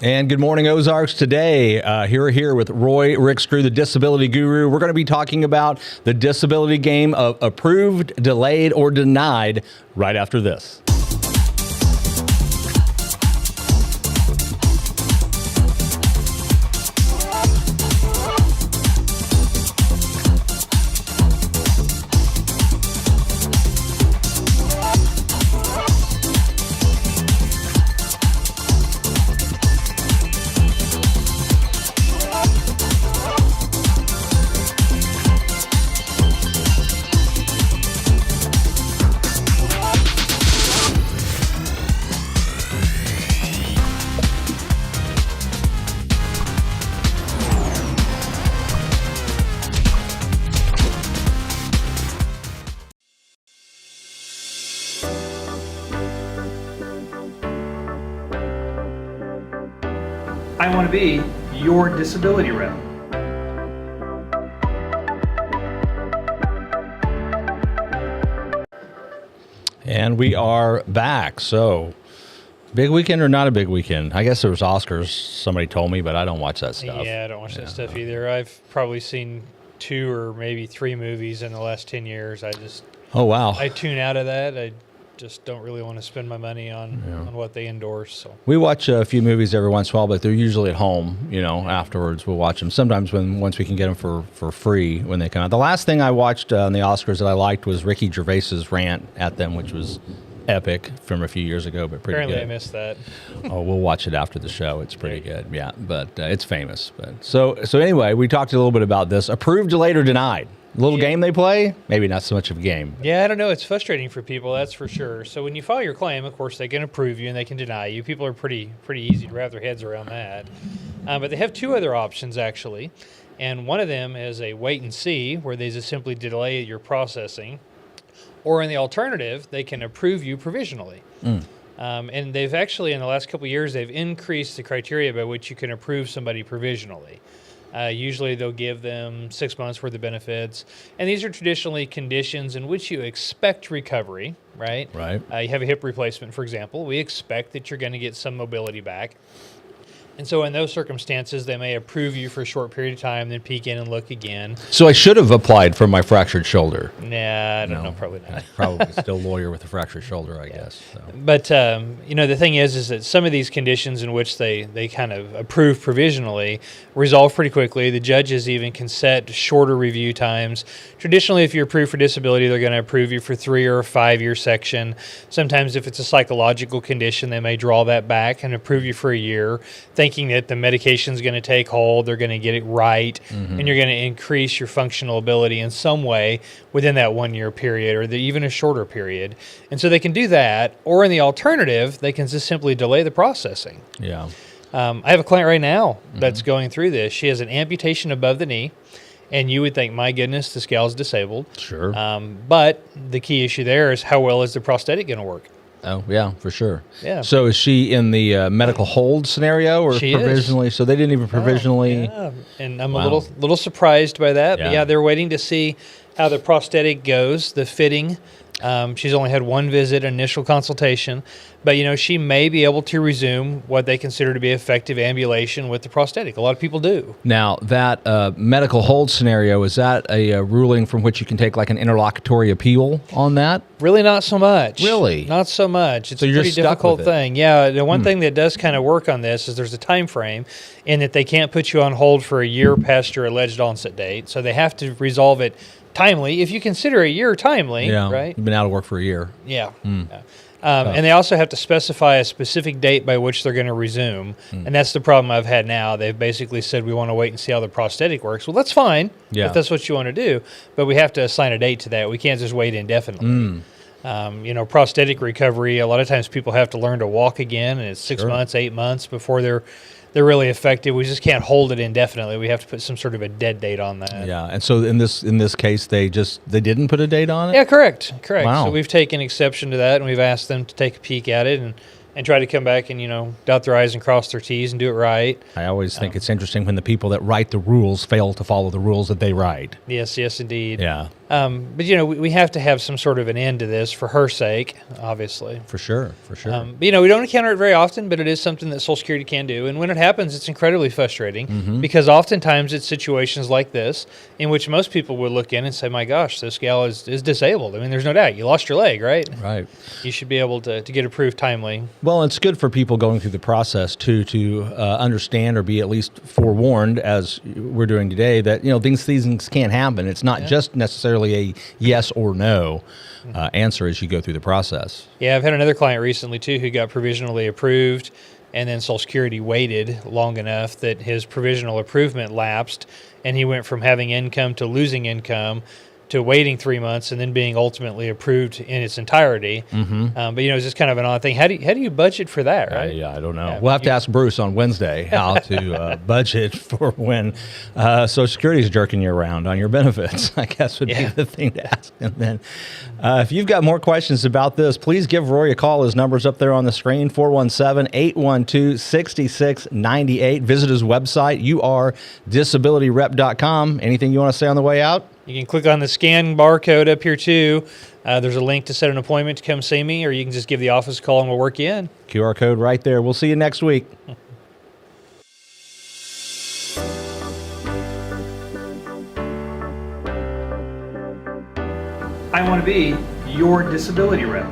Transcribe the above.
And good morning, Ozarks. Today, here with Roy Rickstrew, the disability guru. We're going to be talking about the disability game of approved, delayed, or denied right after this. I want to be your disability rep. And we are back. So, big weekend or not a big weekend? I guess there was Oscars, somebody told me, but I don't watch that stuff. Yeah, I don't watch that stuff either. I've probably seen 2 or maybe 3 movies in the last 10 years. Oh, wow. I tune out of that. I just don't really want to spend my money on what they endorse. So We watch a few movies every once in a while, but they're usually at home, afterwards we'll watch them. Sometimes once we can get them for free when they come out. The last thing I watched on the Oscars that I liked was Ricky Gervais's rant at them, which was epic from a few years ago, but pretty apparently good. I missed that. Oh, we'll watch it after the show. It's pretty good, yeah. But it's famous. But so anyway, we talked a little bit about this. Approved, delayed, or denied. Little game they play, maybe not so much of a game. Yeah, I don't know. It's frustrating for people, that's for sure. So when you file your claim, of course, they can approve you and they can deny you. People are pretty easy to wrap their heads around that. But they have 2 other options, actually. And one of them is a wait and see, where they just simply delay your processing. Or in the alternative, they can approve you provisionally. And they've actually, in the last couple of years, they've increased the criteria by which you can approve somebody provisionally. Usually they'll give them 6 months worth of benefits. And these are traditionally conditions in which you expect recovery, right? Right. You have a hip replacement, for example. We expect that you're going to get some mobility back. And so in those circumstances, they may approve you for a short period of time, then peek in and look again. So I should have applied for my fractured shoulder. Nah, I don't know, probably not. Probably still lawyer with a fractured shoulder, I guess. So. But, the thing is that some of these conditions in which they kind of approve provisionally resolve pretty quickly. The judges even can set shorter review times. Traditionally, if you're approved for disability, they're going to approve you for 3 or 5 year section. Sometimes if it's a psychological condition, they may draw that back and approve you for a year, thinking that the medication is going to take hold, they're going to get it right, and you're going to increase your functional ability in some way within that 1 year period or even a shorter period. And so they can do that, or in the alternative, they can just simply delay the processing. Yeah. I have a client right now that's going through this. She has an amputation above the knee, and you would think, my goodness, this gal's disabled. Sure. But the key issue there is how well is the prosthetic going to work? Oh, yeah, for sure. Yeah. So is she in the medical hold scenario or She provisionally? is. So they didn't even provisionally. Yeah, and I'm Wow. a little surprised by that. Yeah. But yeah, they're waiting to see how the prosthetic goes, the fitting. She's only had 1 visit, initial consultation, but she may be able to resume what they consider to be effective ambulation with the prosthetic. A lot of people do. Now, that medical hold scenario, is that a ruling from which you can take like an interlocutory appeal on that? Really not so much. Really? Not so much. It's So a you're pretty just stuck difficult with it. thing. Yeah, the one thing that does kind of work on this is there's a time frame in that they can't put you on hold for a year past your alleged onset date. So they have to resolve it timely. If you consider a year timely, Yeah. right? You've been out of work for a year. Yeah. And they also have to specify a specific date by which they're going to resume. And that's the problem I've had now. They've basically said, we want to wait and see how the prosthetic works. Well, that's fine if that's what you want to do, but we have to assign a date to that. We can't just wait indefinitely. Prosthetic recovery, a lot of times people have to learn to walk again, and it's 6 months, 8 months before they're really effective. We just can't hold it indefinitely. We have to put some sort of a dead date on that. Yeah, and so in this case, they didn't put a date on it? Yeah, correct. Wow. So we've taken exception to that, and we've asked them to take a peek at it and try to come back and, dot their I's and cross their T's and do it right. I always think it's interesting when the people that write the rules fail to follow the rules that they write. Yes, indeed. Yeah. But we have to have some sort of an end to this for her sake, obviously. For sure. But we don't encounter it very often, but it is something that Social Security can do. And when it happens, it's incredibly frustrating because oftentimes it's situations like this in which most people would look in and say, my gosh, this gal is disabled. I mean, there's no doubt. You lost your leg, right? Right. You should be able to get approved timely. Well, it's good for people going through the process too to understand or be at least forewarned, as we're doing today, that these things can't happen. It's not just necessarily a yes or no answer as you go through the process. Yeah, I've had another client recently too who got provisionally approved, and then Social Security waited long enough that his provisional approval lapsed, and he went from having income to losing income to waiting 3 months and then being ultimately approved in its entirety. But it's just kind of an odd thing. How do you budget for that, right? Yeah, I don't know. We'll have to ask Bruce on Wednesday how to budget for when Social Security is jerking you around on your benefits, I guess would be the thing to ask him then. If you've got more questions about this, please give Roy a call. His number's up there on the screen, 417-812-6698. Visit his website, UrDisabilityRep.com. Anything you want to say on the way out? You can click on the scan barcode up here too. There's a link to set an appointment to come see me, or you can just give the office a call and we'll work you in. QR code right there. We'll see you next week. I want to be your disability rep.